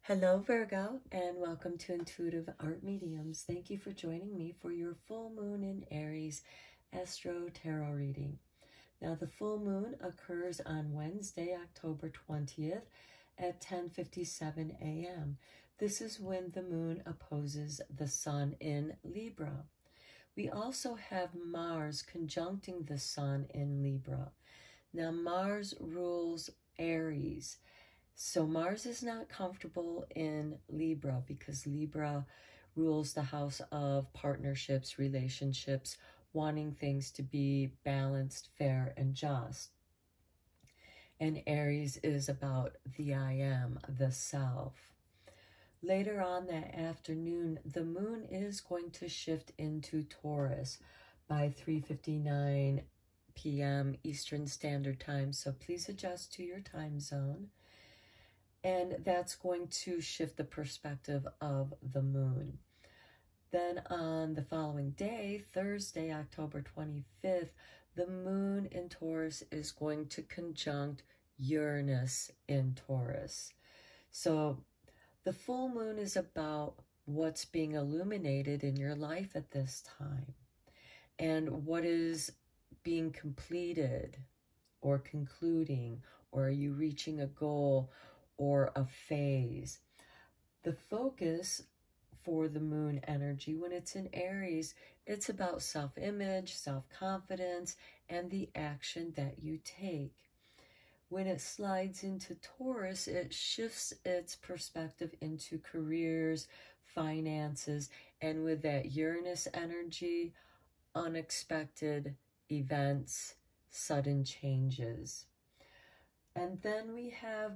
Hello, Virgo, and welcome to Intuitive Art Mediums. Thank you for joining me for your full moon in Aries Astro Tarot reading. Now, the full moon occurs on Wednesday, October 20th at 10:57 a.m. This is when the moon opposes the sun in Libra. We also have Mars conjuncting the sun in Libra. Now, Mars rules Aries. So Mars is not comfortable in Libra because Libra rules the house of partnerships, relationships, wanting things to be balanced, fair, and just. And Aries is about the I am, the self. Later on that afternoon, the moon is going to shift into Taurus by 3:59 p.m. Eastern Standard Time. So please adjust to your time zone. And that's going to shift the perspective of the moon. Then on the following day, Thursday, October 25th, the moon in Taurus is going to conjunct Uranus in Taurus. So the full moon is about what's being illuminated in your life at this time and what is being completed or concluding, or are you reaching a goal or a phase. The focus for the moon energy, when it's in Aries, it's about self-image, self-confidence, and the action that you take. When it slides into Taurus, it shifts its perspective into careers, finances, and with that Uranus energy, unexpected events, sudden changes. And then we have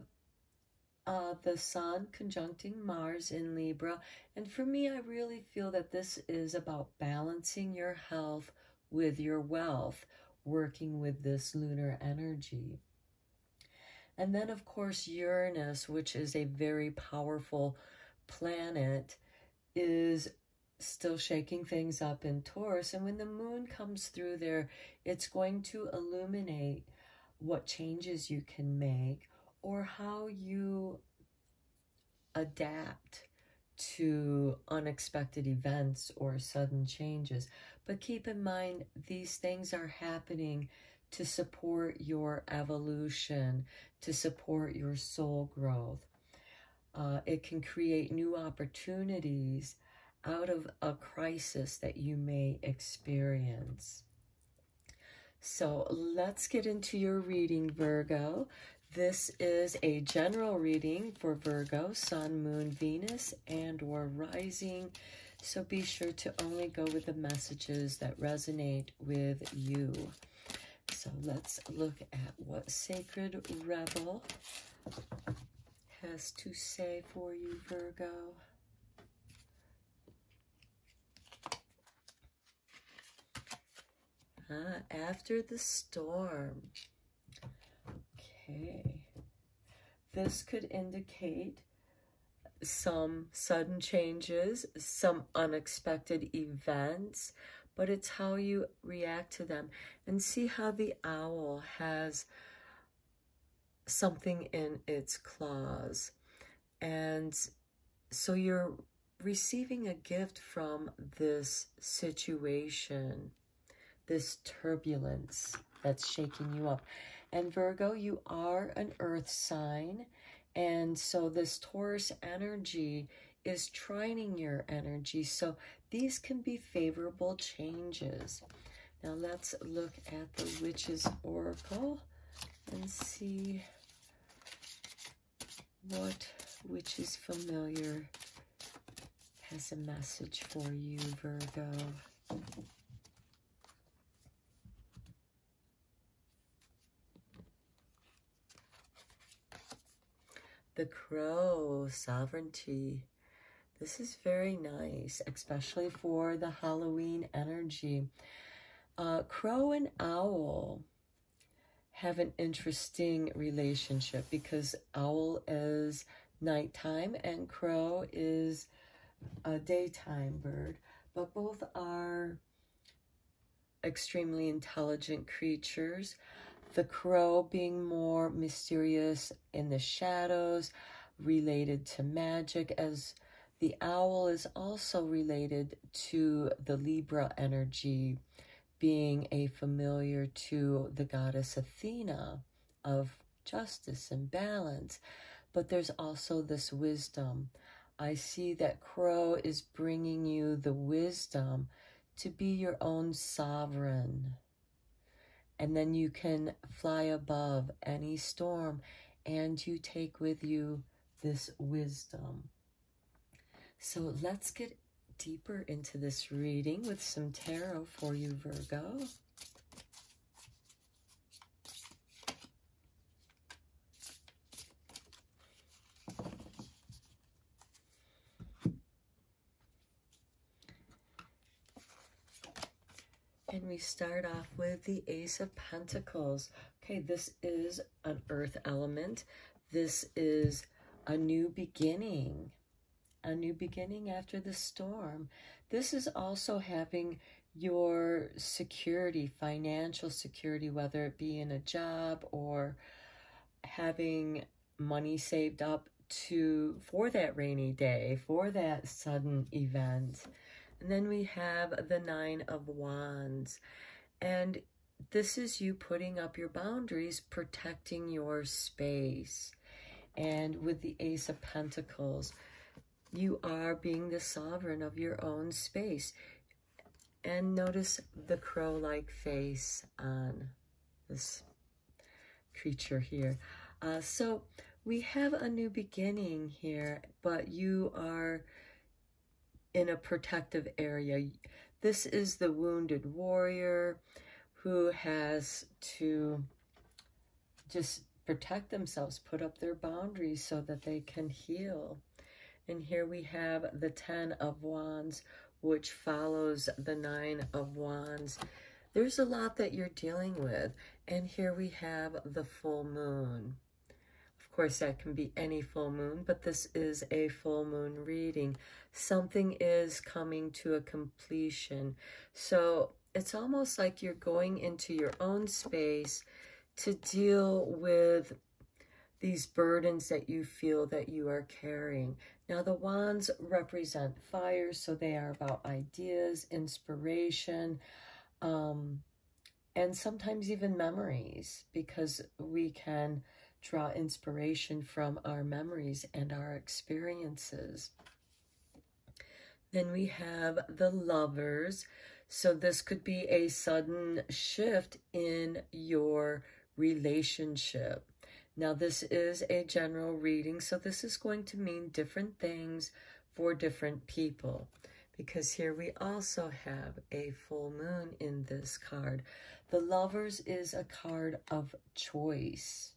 the sun conjuncting Mars in Libra. And for me, I really feel that this is about balancing your health with your wealth, working with this lunar energy. And then, of course, Uranus, which is a very powerful planet, is still shaking things up in Taurus. And when the moon comes through there, it's going to illuminate what changes you can make or how you adapt to unexpected events or sudden changes. But keep in mind, these things are happening to support your evolution, to support your soul growth. It can create new opportunities out of a crisis that you may experience. So let's get into your reading, Virgo. This is a general reading for Virgo, Sun, Moon, Venus, and or Rising. So be sure to only go with the messages that resonate with you. So let's look at what Sacred Rebel has to say for you, Virgo. After the storm. Okay. This could indicate some sudden changes, some unexpected events, but it's how you react to them. And see how the owl has something in its claws. And so you're receiving a gift from this situation, this turbulence that's shaking you up. And Virgo, you are an earth sign. And so this Taurus energy is trining your energy. So these can be favorable changes. Now let's look at the Witch's Oracle and see what Witch is Familiar has a message for you, Virgo. The Crow, sovereignty. This is very nice, especially for the Halloween energy. Crow and owl have an interesting relationship because owl is nighttime and crow is a daytime bird, but both are extremely intelligent creatures. The crow being more mysterious in the shadows, related to magic, as the owl is also related to the Libra energy, being a familiar to the goddess Athena of justice and balance. But there's also this wisdom. I see that crow is bringing you the wisdom to be your own sovereign. And then you can fly above any storm, and you take with you this wisdom. So let's get deeper into this reading with some tarot for you, Virgo. And we start off with the Ace of Pentacles. Okay, this is an earth element. This is a new beginning after the storm. This is also having your security, financial security, whether it be in a job or having money saved up for that rainy day, for that sudden event. And then we have the Nine of Wands. And this is you putting up your boundaries, protecting your space. And with the Ace of Pentacles, you are being the sovereign of your own space. And notice the crow-like face on this creature here. So we have a new beginning here, but you are in a protective area. This is the wounded warrior who has to just protect themselves, put up their boundaries so that they can heal. And here we have the Ten of Wands, which follows the Nine of Wands. There's a lot that you're dealing with. And here we have the full moon. Of course, that can be any full moon, but this is a full moon reading. Something is coming to a completion. So it's almost like you're going into your own space to deal with these burdens that you feel that you are carrying. Now, the wands represent fire, so they are about ideas, inspiration, and sometimes even memories, because we can draw inspiration from our memories and our experiences. Then we have the Lovers. So this could be a sudden shift in your relationship. Now, this is a general reading, so this is going to mean different things for different people, because here we also have a full moon in this card. The Lovers is a card of choice.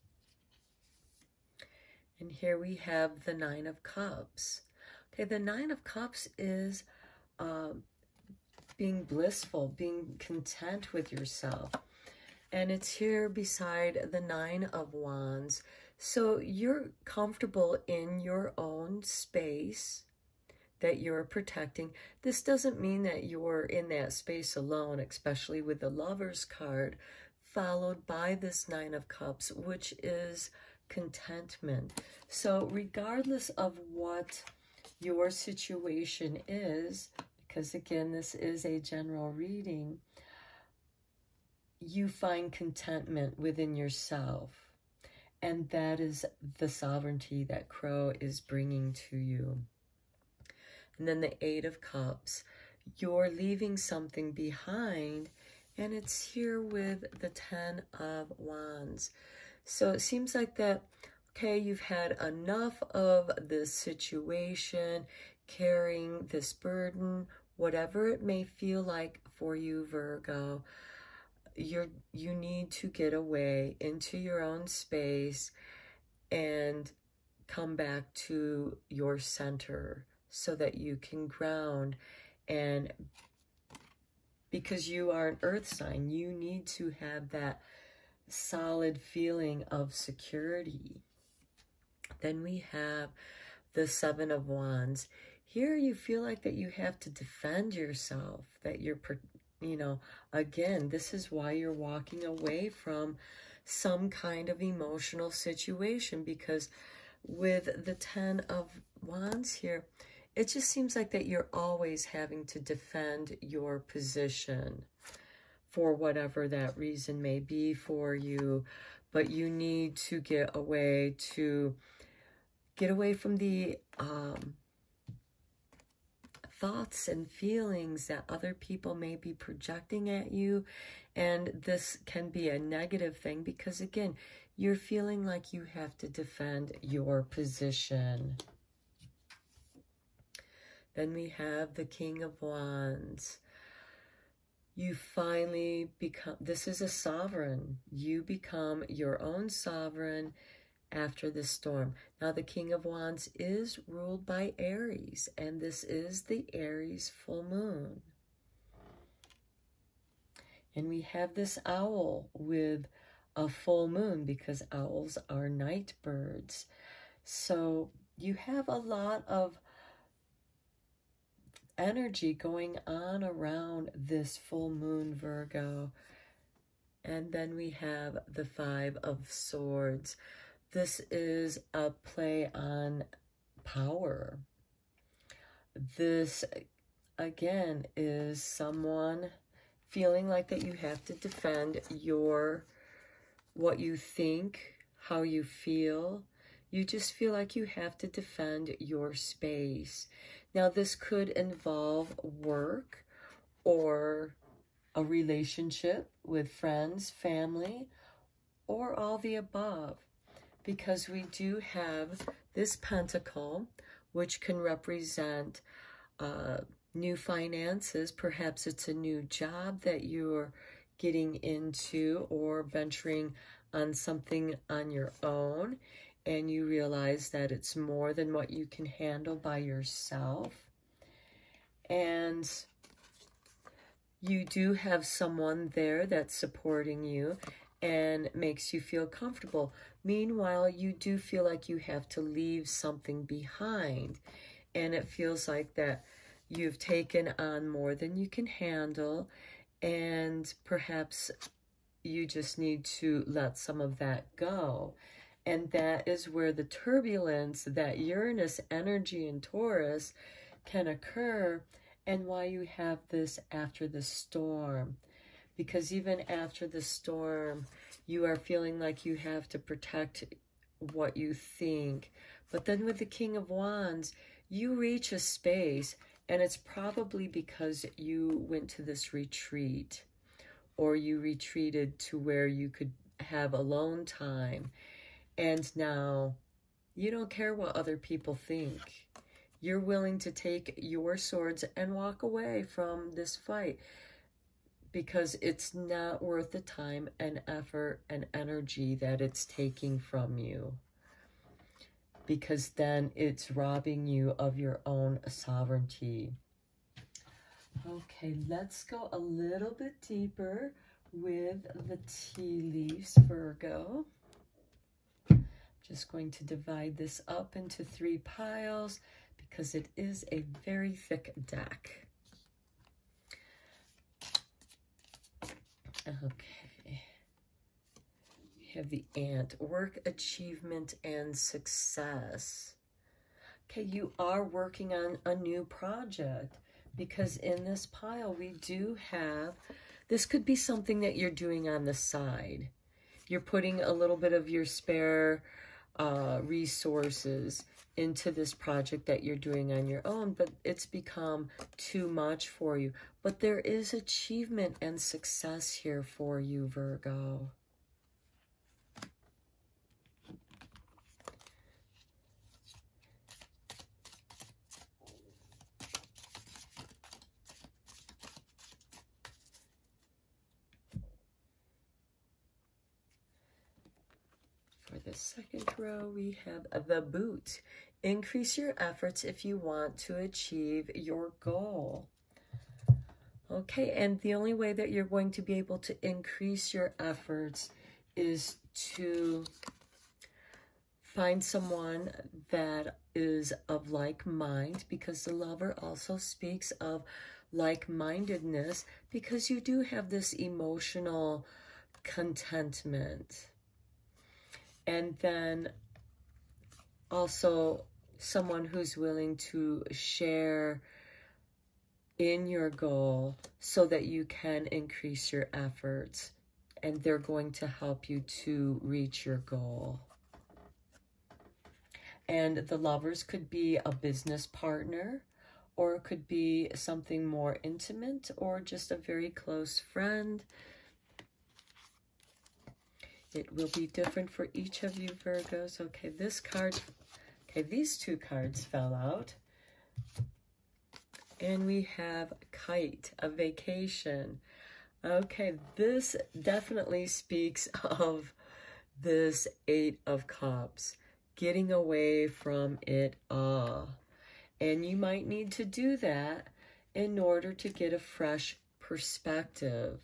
And here we have the Nine of Cups. Okay, the Nine of Cups is being blissful, being content with yourself. And it's here beside the Nine of Wands. So you're comfortable in your own space that you're protecting. This doesn't mean that you're in that space alone, especially with the Lovers card, followed by this Nine of Cups, which is contentment. So regardless of what your situation is, because again, this is a general reading, you find contentment within yourself. And that is the sovereignty that Crow is bringing to you. And then the Eight of Cups, you're leaving something behind, and it's here with the Ten of Wands. So it seems like that, okay, you've had enough of this situation, carrying this burden, whatever it may feel like for you, Virgo. You need to get away into your own space and come back to your center so that you can ground. And because you are an earth sign, you need to have that solid feeling of security. Then we have the Seven of Wands. Here you feel like that you have to defend yourself, that you're, you know, again, this is why you're walking away from some kind of emotional situation, because with the 10 of Wands here, it just seems like that you're always having to defend your position for whatever that reason may be for you, but you need to get away from the thoughts and feelings that other people may be projecting at you. And this can be a negative thing because, again, you're feeling like you have to defend your position. Then we have the King of Wands. You finally become, this is a sovereign. You become your own sovereign after the storm. Now, the King of Wands is ruled by Aries, and this is the Aries full moon. And we have this owl with a full moon because owls are night birds. So you have a lot of energy going on around this full moon, Virgo. And then we have the Five of Swords. This is a play on power. This, again, is someone feeling like that you have to defend what you think, how you feel. You just feel like you have to defend your space. Now, this could involve work or a relationship with friends, family, or all the above. Because we do have this pentacle, which can represent new finances. Perhaps it's a new job that you're getting into or venturing on something on your own, and you realize that it's more than what you can handle by yourself. And you do have someone there that's supporting you and makes you feel comfortable. Meanwhile, you do feel like you have to leave something behind. And it feels like that you've taken on more than you can handle. And perhaps you just need to let some of that go. And that is where the turbulence, that Uranus energy in Taurus can occur, and why you have this after the storm. Because even after the storm, you are feeling like you have to protect what you think. But then with the King of Wands, you reach a space, and it's probably because you went to this retreat, or you retreated to where you could have alone time. And now you don't care what other people think. You're willing to take your swords and walk away from this fight, because it's not worth the time and effort and energy that it's taking from you. Because then it's robbing you of your own sovereignty. Okay, let's go a little bit deeper with the tea leaves, Virgo. Just going to divide this up into 3 piles because it is a very thick deck. Okay. We have the Ant, work, achievement, and success. Okay, you are working on a new project, because in this pile we do have, this could be something that you're doing on the side. You're putting a little bit of your spare resources into this project that you're doing on your own, but it's become too much for you. But there is achievement and success here for you, Virgo. For the second row, we have the Boot. Increase your efforts if you want to achieve your goal. Okay, and the only way that you're going to be able to increase your efforts is to find someone that is of like mind, because the Lover also speaks of like-mindedness, because you do have this emotional contentment. And then also someone who's willing to share in your goal so that you can increase your efforts, and they're going to help you to reach your goal. And the Lovers could be a business partner, or it could be something more intimate, or just a very close friend. It will be different for each of you, Virgos. Okay, these two cards fell out. And we have kite, a vacation. Okay, this definitely speaks of this Eight of Cups, getting away from it all. And you might need to do that in order to get a fresh perspective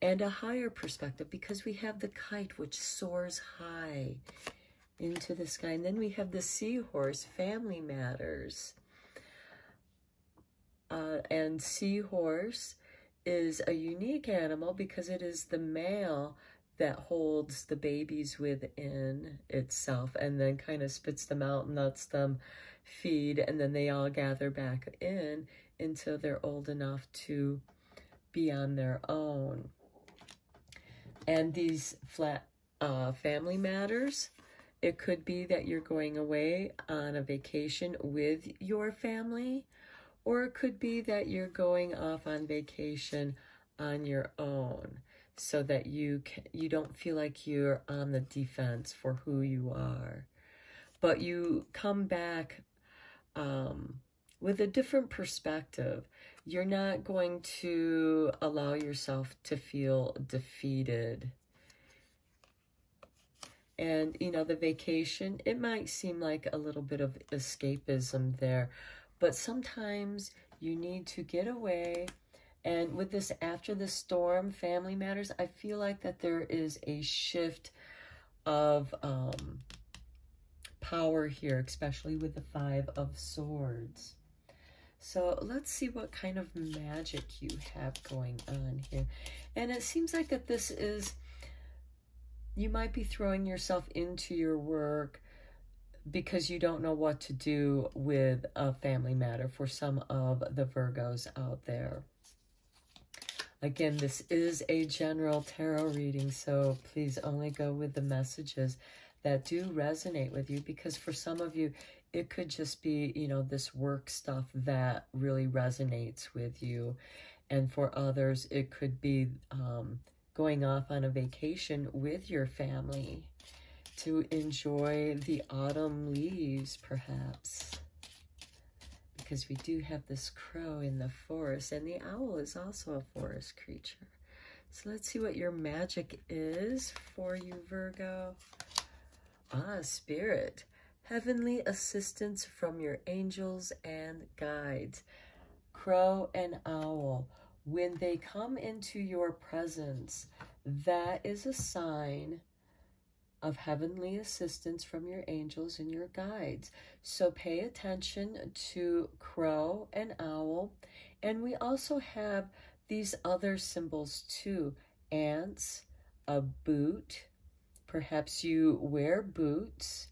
and a higher perspective, because we have the kite, which soars high into the sky. And then we have the seahorse, family matters. And seahorse is a unique animal because it is the male that holds the babies within itself and then kind of spits them out and lets them feed, and then they all gather back in until they're old enough to be on their own. And these family matters, it could be that you're going away on a vacation with your family, or it could be that you're going off on vacation on your own so that you don't feel like you're on the defense for who you are. But you come back with a different perspective. You're not going to allow yourself to feel defeated. And, you know, the vacation, it might seem like a little bit of escapism there, but sometimes you need to get away. And with this after the storm, family matters, I feel like that there is a shift of power here, especially with the Five of Swords. So let's see what kind of magic you have going on here. And it seems like that this is, you might be throwing yourself into your work because you don't know what to do with a family matter for some of the Virgos out there. Again, this is a general tarot reading, so please only go with the messages that do resonate with you, because for some of you, it could just be, you know, this work stuff that really resonates with you. And for others, it could be going off on a vacation with your family to enjoy the autumn leaves, perhaps. Because we do have this crow in the forest, and the owl is also a forest creature. So let's see what your magic is for you, Virgo. Spirit. Heavenly assistance from your angels and guides. Crow and owl. When they come into your presence, that is a sign of heavenly assistance from your angels and your guides. So pay attention to crow and owl. And we also have these other symbols too. Ants, a boot. Perhaps you wear boots.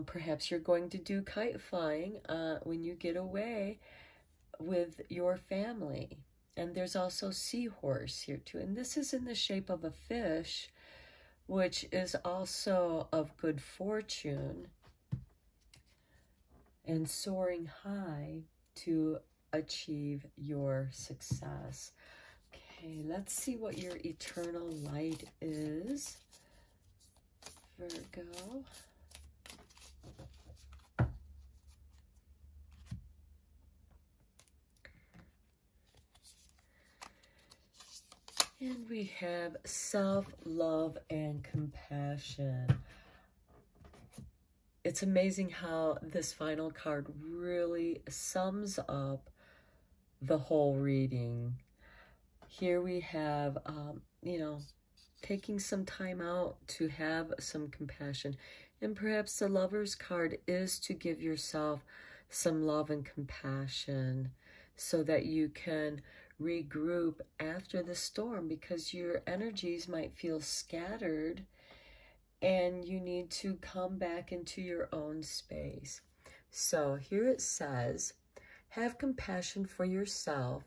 Perhaps you're going to do kite flying when you get away with your family. And there's also seahorse here too. And this is in the shape of a fish, which is also of good fortune and soaring high to achieve your success. Okay, let's see what your eternal light is, Virgo. And we have self-love and compassion. It's amazing how this final card really sums up the whole reading. Here we have, you know, taking some time out to have some compassion. And perhaps the Lover's card is to give yourself some love and compassion so that you can regroup after the storm, because your energies might feel scattered and you need to come back into your own space. So here it says, have compassion for yourself,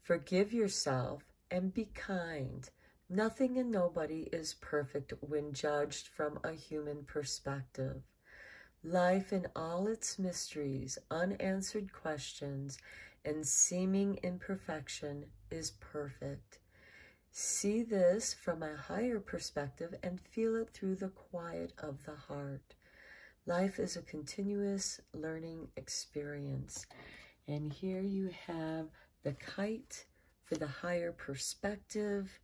forgive yourself, and be kind. Nothing and nobody is perfect when judged from a human perspective. Life in all its mysteries, unanswered questions, and seeming imperfection is perfect. See this from a higher perspective and feel it through the quiet of the heart. Life is a continuous learning experience. And here you have the kite for the higher perspective.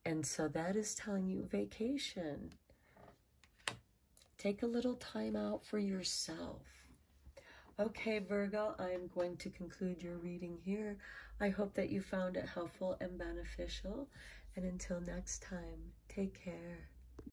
And so that is telling you vacation. Take a little time out for yourself. Okay, Virgo, I am going to conclude your reading here. I hope that you found it helpful and beneficial. And until next time, take care.